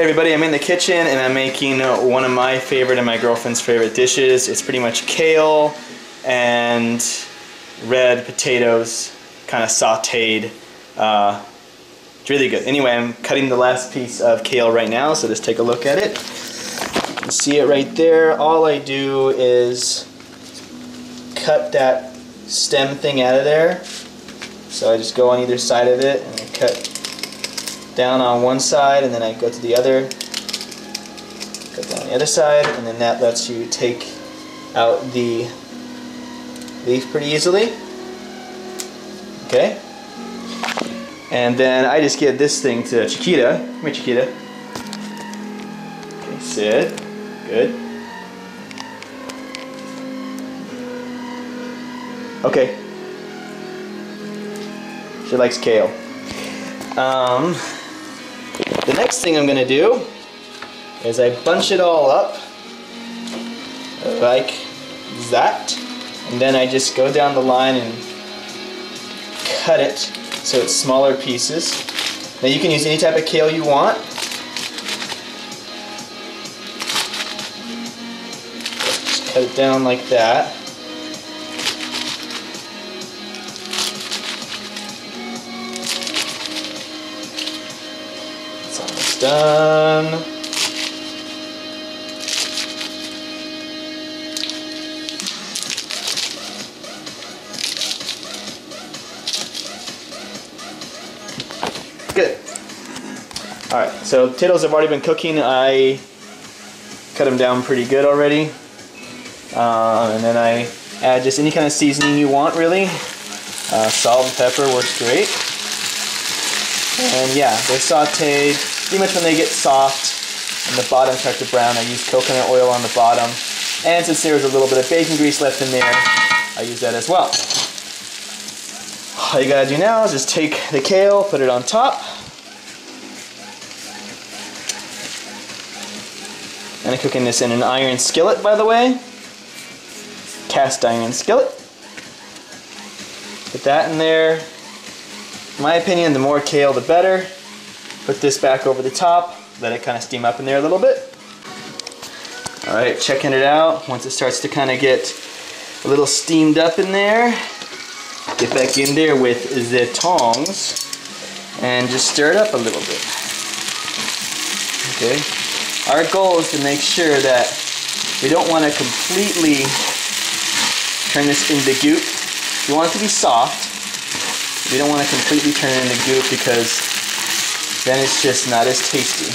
Hey everybody, I'm in the kitchen and I'm making one of my favorite and my girlfriend's favorite dishes. It's pretty much kale and red potatoes, kind of sauteed. It's really good. Anyway, I'm cutting the last piece of kale right now, so just take a look at it. You see it right there. All I do is cut that stem thing out of there. So I just go on either side of it and I cut down on one side and then I go to the other, cut down the other side, and then that lets you take out the leaf pretty easily. Okay? And then I just give this thing to Chiquita. Come here, Chiquita. Okay, sit. Good. Okay. She likes kale. The next thing I'm going to do is I bunch it all up like that, and then I just go down the line and cut it so it's smaller pieces. Now you can use any type of kale you want. Just cut it down like that. It's almost done. Good. Alright, so potatoes have already been cooking. I cut them down pretty good already. And then I add just any kind of seasoning you want, really. Salt and pepper works great. And yeah, they're sauteed. Pretty much when they get soft and the bottom starts to brown, I use coconut oil on the bottom. And since there was a little bit of bacon grease left in there, I use that as well. All you gotta do now is just take the kale, put it on top. And I'm cooking this in an iron skillet, by the way. Cast iron skillet. Put that in there. In my opinion, the more kale, the better. Put this back over the top. Let it kind of steam up in there a little bit. Alright, checking it out. Once it starts to kind of get a little steamed up in there, get back in there with the tongs and just stir it up a little bit. Okay. Our goal is to make sure that we don't want to completely turn this into goop. We want it to be soft. We don't want to completely turn it into goop because then it's just not as tasty,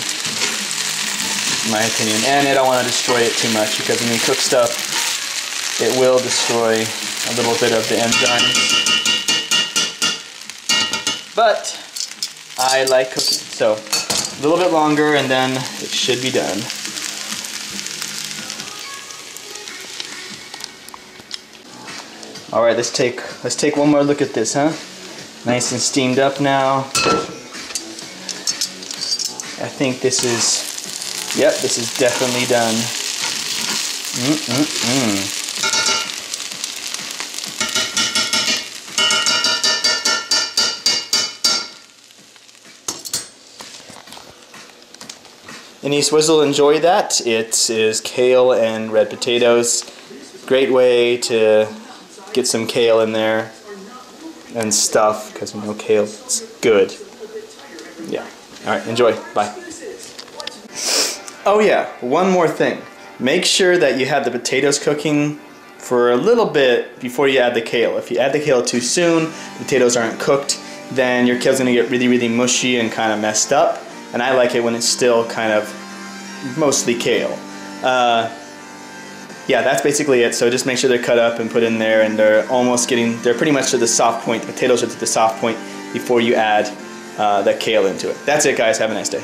in my opinion. And I don't want to destroy it too much because when you cook stuff, it will destroy a little bit of the enzymes. But I like cooking, so a little bit longer and then it should be done. All right, let's take one more look at this, huh? Nice and steamed up now. I think this is, yep, this is definitely done. Any Swizzle enjoy that? It is kale and red potatoes. Great way to get some kale in there and stuff, because you know kale is good. Yeah. Alright, enjoy. Bye. Oh yeah, one more thing. Make sure that you have the potatoes cooking for a little bit before you add the kale. If you add the kale too soon, the potatoes aren't cooked, then your kale's going to get really, really mushy and kind of messed up. And I like it when it's still kind of mostly kale. Yeah, that's basically it. So just make sure they're cut up and put in there, and they're pretty much to the soft point. The potatoes are to the soft point before you add the kale into it. That's it, guys. Have a nice day.